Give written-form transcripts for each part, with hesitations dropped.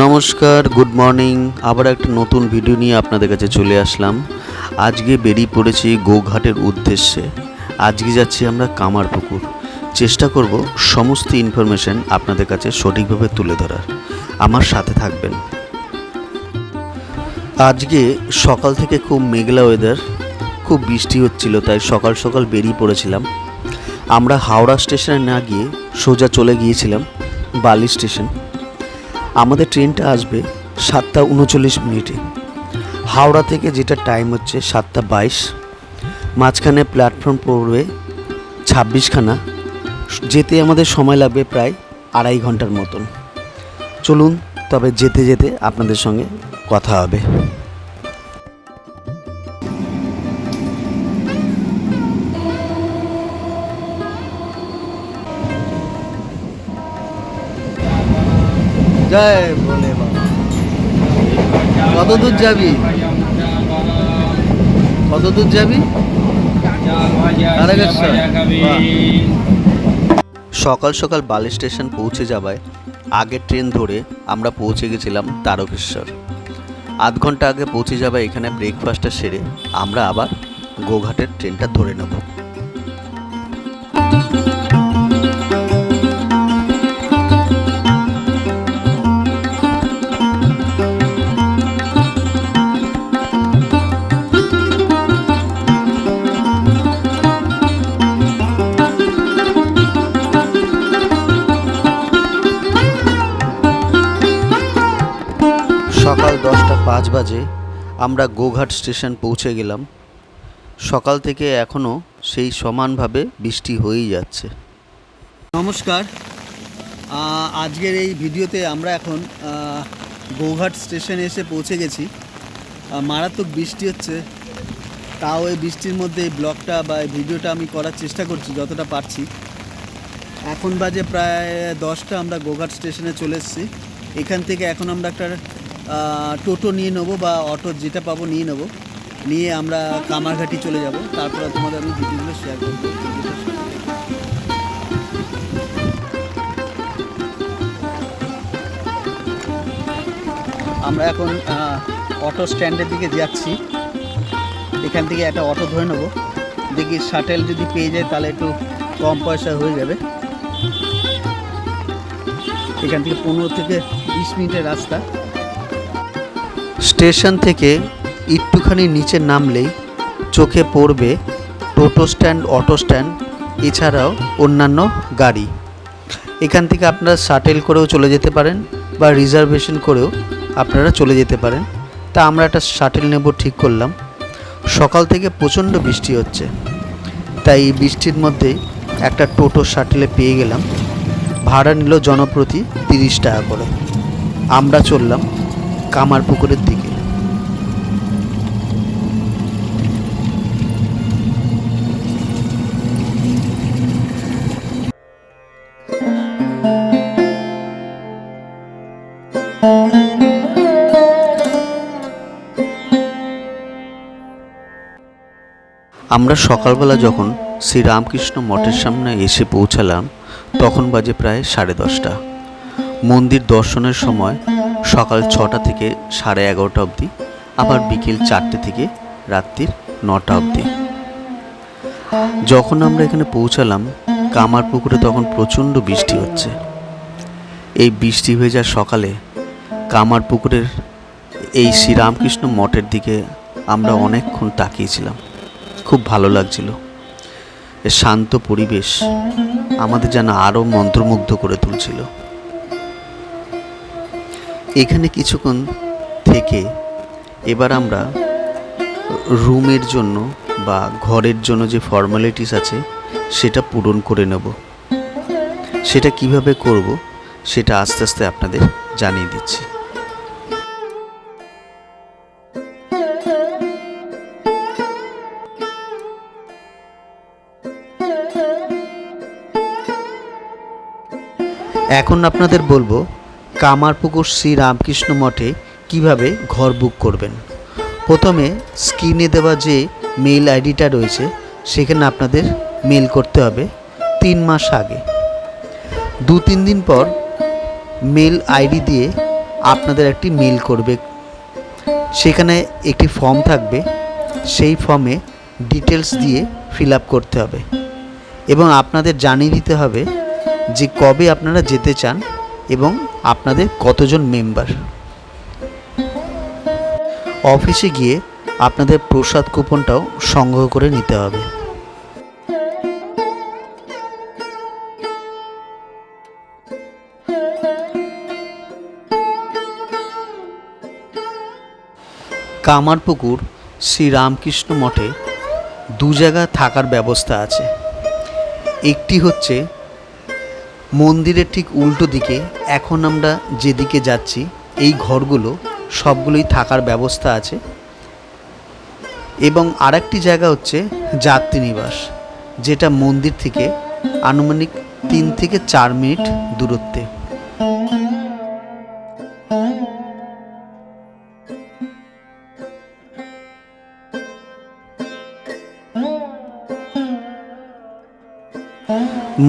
নমস্কার, good morning. আবার একটা নতুন ভিডিও নিয়ে আপনাদের কাছে চলে আসলাম। আজকে বেরিয়ে পড়েছি গোঘাটের উদ্দেশ্যে। আজকে যাচ্ছি আমরা কামারপুকুর। চেষ্টা করব সমস্ত ইনফরমেশন আপনাদের কাছে সঠিকভাবে তুলে ধরার। আমার সাথে থাকবেন। আজকে সকাল থেকে খুব মেঘলা ওয়েদার, খুব বৃষ্টি হচ্ছিল, তাই সকাল সকাল বেরিয়ে পড়েছিলাম। আমরা হাওড়া স্টেশনে না গিয়ে সোজা চলে গিয়েছিলাম বালি স্টেশন। আমাদের ট্রেনটা আসবে 7:39। হাওড়া থেকে যেটা টাইম হচ্ছে 7:22। মাঝখানে প্ল্যাটফর্ম পড়বে 26খানা। যেতে আমাদের সময় লাগবে প্রায় 2.5 ঘন্টার মতন। চলুন তবে যেতে যেতে আপনাদের সঙ্গে কথা হবে। জয় বলে বাবা। কত দূর যাবি? কত দূর যাবি? সকাল সকাল বালি স্টেশন পৌঁছে যাওয়ায় আগের ট্রেন ধরে আমরা পৌঁছে গেছিলাম তারকেশ্বর। আধ ঘন্টা আগে পৌঁছে যাওয়ায় এখানে ব্রেকফাস্টটা সেরে আমরা আবার গোঘাটের ট্রেনটা ধরে নেব। সকাল 10:05 বাজে আমরা গোঘাট স্টেশন পৌঁছে গেলাম। সকাল থেকে এখনও সেই সমানভাবে বৃষ্টি হয়েই যাচ্ছে। নমস্কার। আজকের এই ভিডিওতে আমরা এখন গোঘাট স্টেশনে এসে পৌঁছে গেছি। মারাত্মক বৃষ্টি হচ্ছে, তাও এই বৃষ্টির মধ্যে এই ব্লগটা বা এই ভিডিওটা আমি করার চেষ্টা করছি যতটা পারছি। এখন বাজে প্রায় 10টা। আমরা গোঘাট স্টেশনে চলে এসেছি। এখান থেকে এখন আমরা একটা টোটো নিয়ে নেবো বা অটো যেটা পাবো নিয়ে নেবো, নিয়ে আমরা কামারঘাটি চলে যাব। তারপরে তোমাদের আমি ভিডিওগুলো শেয়ার করবো। আমরা এখন অটো স্ট্যান্ডের দিকে যাচ্ছি। এখান থেকে একটা অটো ধরে নেবো, দেখি শাটেল যদি পেয়ে যায় তাহলে একটু কম পয়সা হয়ে যাবে। এখান থেকে 15 থেকে 20 মিনিটের রাস্তা। স্টেশন থেকে একটুখানি নিচে নামলেই চোখে পড়বে টোটো স্ট্যান্ড, অটো স্ট্যান্ড, এছাড়াও অন্যান্য গাড়ি। এখান থেকে আপনারা শাটেল করেও চলে যেতে পারেন বা রিজার্ভেশন করেও আপনারা চলে যেতে পারেন। তা আমরা একটা শাটেল নেব ঠিক করলাম। সকাল থেকে প্রচণ্ড বৃষ্টি হচ্ছে, তাই এই বৃষ্টির মধ্যেই একটা টোটো শাটেলে পেয়ে গেলাম। ভাড়া নিল জনপ্রতি 30 টাকা করে। আমরা চললাম কামারপুকুরের দিকে। আমরা সকালবেলা যখন শ্রীরামকৃষ্ণ মঠের সামনে এসে পৌঁছালাম তখন বাজে প্রায় 10:30। মন্দির দর্শনের সময় সকাল 6টা থেকে 11:30 অবধি, আবার বিকেল 4টে থেকে রাত্রির 9টা অবধি। যখন আমরা এখানে পৌঁছালাম কামারপুকুরে তখন প্রচণ্ড বৃষ্টি হচ্ছে। এই বৃষ্টি ভেজা সকালে কামারপুকুরের এই শ্রীরামকৃষ্ণ মঠের দিকে আমরা অনেকক্ষণ তাকিয়েছিলাম। খুব ভালো লাগছিল। এর শান্ত পরিবেশ আমাদের যেন আরও মন্ত্রমুগ্ধ করে তুলছিল। এখানে কিছুক্ষণ থেকে এবার আমরা রুমের জন্য বা ঘরের জন্য যে ফর্মালিটিস আছে সেটা পূরণ করে নেব। সেটা কিভাবে করব সেটা আস্তে আস্তে আপনাদের জানিয়ে দিচ্ছি। এখন আপনাদের বলবো কামারপুকুর শ্রী রামকৃষ্ণ মঠে কিভাবে ঘর বুক করবেন। প্রথমে স্ক্রিনে দেওয়া যে মেল আইডিটা রয়েছে সেখানে আপনাদের মেল করতে হবে 3 মাস আগে। 2-3 দিন পর মেল আইডি দিয়ে আপনাদের একটি মেল করবে, সেখানে একটি ফর্ম থাকবে, সেই ফর্মে ডিটেলস দিয়ে ফিল আপ করতে হবে এবং আপনাদের জানিয়ে দিতে হবে যে কবে আপনারা যেতে চান এবং আপনাদের কতজন মেম্বার। অফিসে গিয়ে আপনাদের প্রসাদ কুপনটাও সংগ্রহ করে নিতে হবে। কামারপুকুর শ্রী রামকৃষ্ণ মঠে 2 জায়গা থাকার ব্যবস্থা আছে। একটি হচ্ছে মন্দিরের ঠিক উল্টো দিকে, এখন আমরা যেদিকে যাচ্ছি এই ঘরগুলো সবগুলোই থাকার ব্যবস্থা আছে, এবং আরেকটি জায়গা হচ্ছে যাত্রীনিবাস, যেটা মন্দির থেকে আনুমানিক 3 থেকে 4 মিনিট দূরত্বে।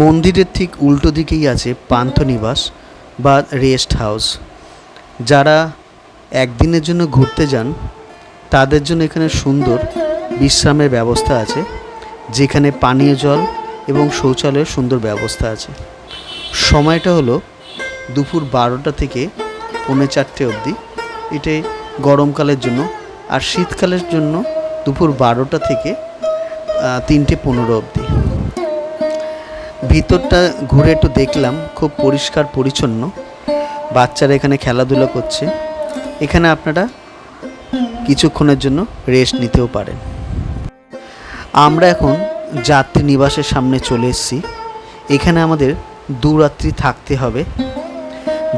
মন্দিরের ঠিক উল্টো দিকেই আছে পান্থনিবাস বা রেস্ট হাউস। যারা একদিনের জন্য ঘুরতে যান তাদের জন্য এখানে সুন্দর বিশ্রামের ব্যবস্থা আছে, যেখানে পানীয় জল এবং শৌচালয়ের সুন্দর ব্যবস্থা আছে। সময়টা হলো দুপুর 12টা থেকে 3:45 অবধি, এটাই গরমকালের জন্য। আর শীতকালের জন্য দুপুর 12টা থেকে 3:15 অবধি। ভিতরটা ঘুরে একটু দেখলাম, খুব পরিষ্কার পরিচ্ছন্ন, বাচ্চারা এখানে খেলাধুলা করছে। এখানে আপনারা কিছুক্ষণের জন্য রেস্ট নিতেও পারেন। আমরা এখন যাত্রী নিবাসের সামনে চলে এসেছি। এখানে আমাদের 2 রাত্রি থাকতে হবে।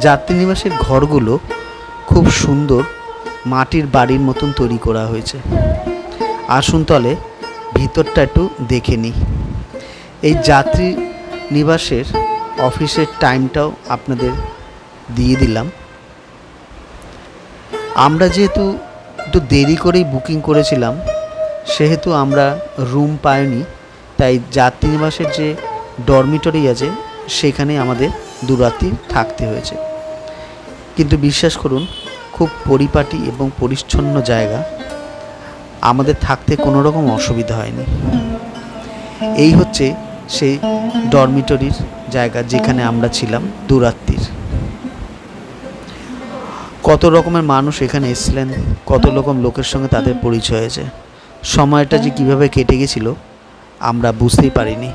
যাত্রী নিবাসের ঘরগুলো খুব সুন্দর মাটির বাড়ির মতন তৈরি করা হয়েছে। আসুন তলে ভিতরটা একটু দেখে নিই। এই যাত্রী নিবাসের অফিসের টাইমটাও আপনাদের দিয়ে দিলাম। আমরা যেহেতু একটু দেরি করেই বুকিং করেছিলাম, সেহেতু আমরা রুম পাইনি, তাই যাত্রী নিবাসের যে ডরমিটরি আছে সেখানে আমাদের 2 রাত্রি থাকতে হয়েছে। কিন্তু বিশ্বাস করুন, খুব পরিপাটি এবং পরিচ্ছন্ন জায়গা, আমাদের থাকতে কোনো রকম অসুবিধা হয়নি। এই হচ্ছে সেই ডরমিটরির জায়গা যেখানে আমরা ছিলাম 2 রাত্রির। কত রকমের মানুষ এখানে এসেছিলেন, কত রকম লোকের সঙ্গে তাদের পরিচয় হয়েছে। সময়টা যে কীভাবে কেটে গেছিল আমরা বুঝতেই পারিনি।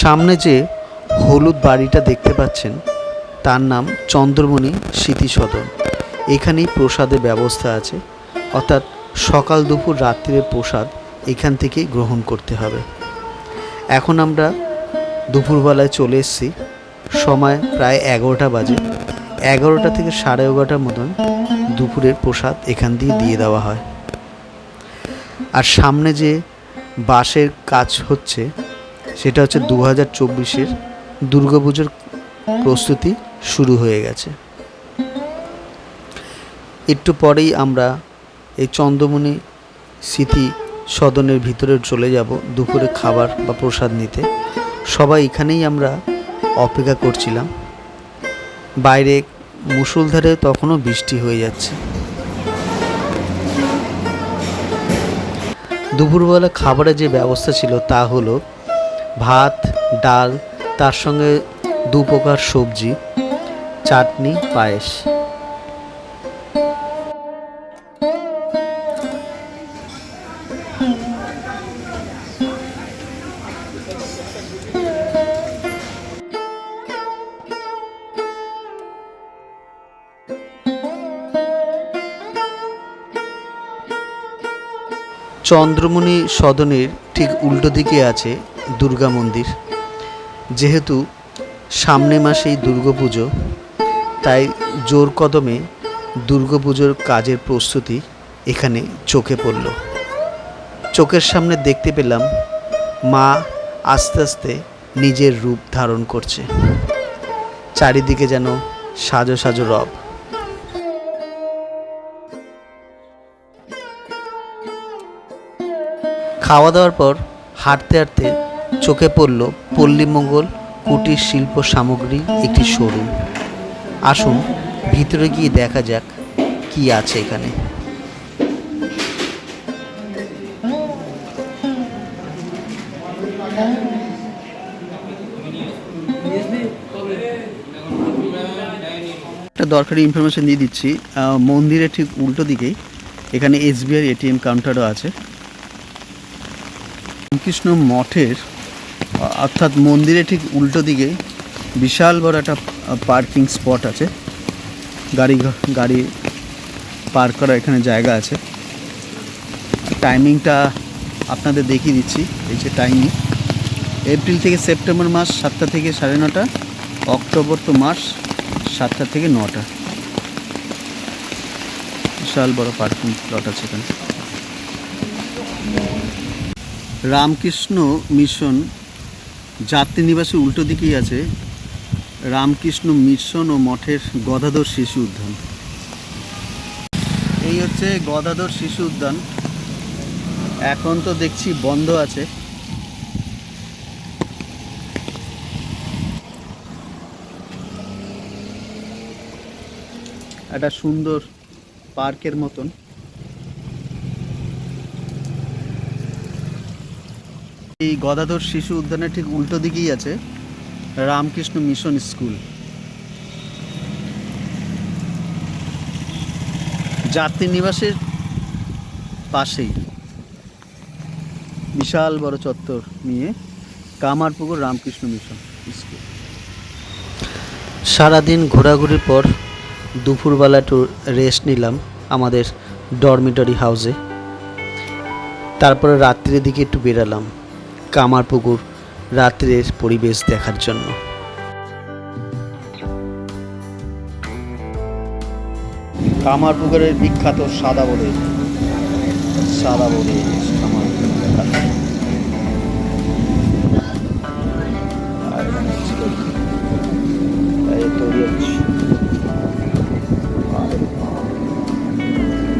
সামনে যে হলুদ বাড়িটা দেখতে পাচ্ছেন তার নাম চন্দ্রমণি স্মৃতি সদন। এখানেই প্রসাদের ব্যবস্থা আছে, অর্থাৎ সকাল দুপুর রাত্রির প্রসাদ এখান থেকেই গ্রহণ করতে হবে। এখন আমরা দুপুরবেলায় চলে এসেছি, সময় প্রায় 11টা বাজে। 11টা থেকে 11:30 মতন দুপুরের প্রসাদ এখান দিয়ে দেওয়া হয়। আর সামনে যে বাঁশের কাজ হচ্ছে, সেটা হচ্ছে 2024-এর দুর্গাপুজোর প্রস্তুতি শুরু হয়ে গেছে। একটু পরেই আমরা এই চন্দ্রমণি স্মৃতি সদনের ভিতরে চলে যাব দুপুরে খাবার বা প্রসাদ নিতে। সবাই এখানেই আমরা অপেক্ষা করছিলাম। বাইরে মুষলধারে তখনও বৃষ্টি হয়ে যাচ্ছে। দুপুরবেলা খাবারের যে ব্যবস্থা ছিল তা হলো ভাত, ডাল, তার সঙ্গে 2 প্রকার সবজি, চাটনি, পায়েস। চন্দ্রমণি সদনের ঠিক উল্টো দিকে আছে দুর্গা মন্দির। যেহেতু সামনে মাসেই দুর্গাপুজো, তাই জোর কদমে দুর্গাপুজোর কাজের প্রস্তুতি এখানে চোখে পড়ল। চোখের সামনে দেখতে পেলাম মা আস্তে আস্তে নিজের রূপ ধারণ করছে। চারিদিকে যেন সাজো সাজো রব। খাওয়া দাওয়ার পর হাঁটতে হাঁটতে চোখে পড়ল পল্লীমঙ্গল কুটির শিল্প সামগ্রী একটি শোরুম। আসুন ভিতরে গিয়ে দেখা যাক কি আছে এখানে। একটা দরকারি ইনফরমেশন দিয়ে দিচ্ছি। মন্দিরের ঠিক উল্টো দিকেই এখানে SBI ATM কাউন্টারও আছে। রামকৃষ্ণ মঠের অর্থাৎ মন্দিরের ঠিক উল্টো দিকে বিশাল বড় একটা পার্কিং স্পট আছে। গাড়ি পার্ক করা এখানে জায়গা আছে। টাইমিংটা আপনাদের দেখিয়ে দিচ্ছি। এই যে টাইমিং, এপ্রিল থেকে সেপ্টেম্বর মাস 7টা থেকে 9:30, অক্টোবর তো মাস 7টা থেকে 9টা। বিশাল বড় পার্কিং প্লট আছে এখানে। রামকৃষ্ণ মিশন যাত্রীনিবাসের উল্টো দিকেই আছে রামকৃষ্ণ মিশন ও মঠের গদাধর শিশু উদ্যান। এই হচ্ছে গদাধর শিশু উদ্যান। এখন তো দেখছি বন্ধ আছে। একটা সুন্দর পার্কের মতন। এই গদাধর শিশু উদ্যানের ঠিক উল্টো দিকেই আছে রামকৃষ্ণ মিশন স্কুল। যাত্রী নিবাসের পাশেই বিশাল বড় চত্বর নিয়ে কামারপুকুর রামকৃষ্ণ মিশন স্কুল। সারাদিন ঘোরাঘুরির পর দুপুরবেলা একটু রেস্ট নিলাম আমাদের ডরমিটরি হাউসে। তারপরে রাত্রির দিকে একটু বেরালাম কামারপুকুর রাত্রের পরিবেশ দেখার জন্য। কামারপুকুরের বিখ্যাত সাদা বড়ে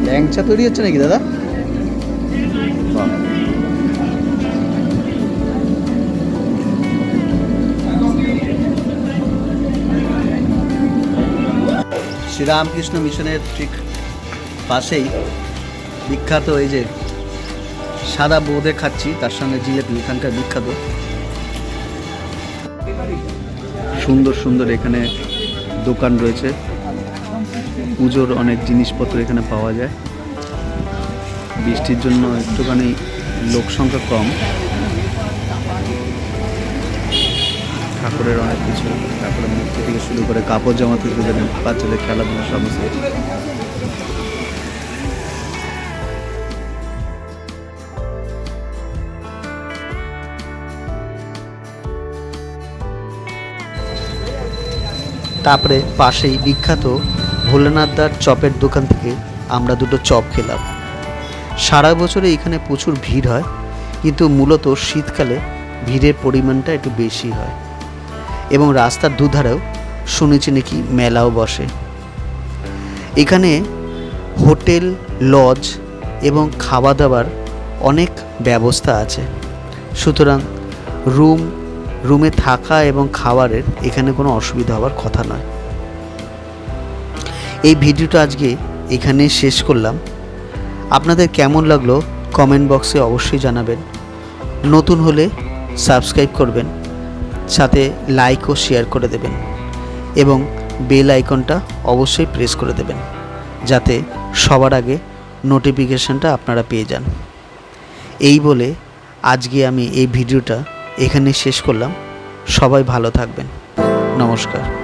ল্যাংচা তৈরি হচ্ছে নাকি দাদা? শ্রীরামকৃষ্ণ মিশনের ঠিক পাশেই বিখ্যাত এই যে সাদা বোঁদে খাচ্ছি, তার সঙ্গে জিলেপি এখানকার বিখ্যাত। সুন্দর সুন্দর এখানে দোকান রয়েছে, পুজোর অনেক জিনিসপত্র এখানে পাওয়া যায়। বৃষ্টির জন্য একটুখানি লোক সংখ্যা কম। ঠাকুরের অনেক কিছু, ঠাকুরের মূর্তি থেকে শুরু করে কাপড় জামা থেকে বাচ্চাদের খেলাধুলা সমস্ত। তারপরে পাশেই বিখ্যাত ভোলেনাথদার চপের দোকান থেকে আমরা দুটো চপ খেলাম। সারা বছরে এখানে প্রচুর ভিড় হয়, কিন্তু মূলত শীতকালে ভিড়ের পরিমাণটা একটু বেশি হয় এবং রাস্তার দুধারেও শুনেছি নাকি মেলাও বসে। এখানে হোটেল, লজ এবং খাওয়া দাওয়ার অনেক ব্যবস্থা আছে, সুতরাং রুমে থাকা এবং খাবারের এখানে কোনো অসুবিধা হওয়ার কথা নয়। এই ভিডিওটা আজকে এখানেই শেষ করলাম। আপনাদের কেমন লাগলো কমেন্ট বক্সে অবশ্যই জানাবেন। নতুন হলে সাবস্ক্রাইব করবেন, সাথে লাইক ও শেয়ার করে দেবেন এবং বেল আইকনটা অবশ্যই প্রেস করে দেবেন যাতে সবার আগে নোটিফিকেশানটা আপনারা পেয়ে যান। এই বলে আজকে আমি এই ভিডিওটা এখানে শেষ করলাম। সবাই ভালো থাকবেন। নমস্কার।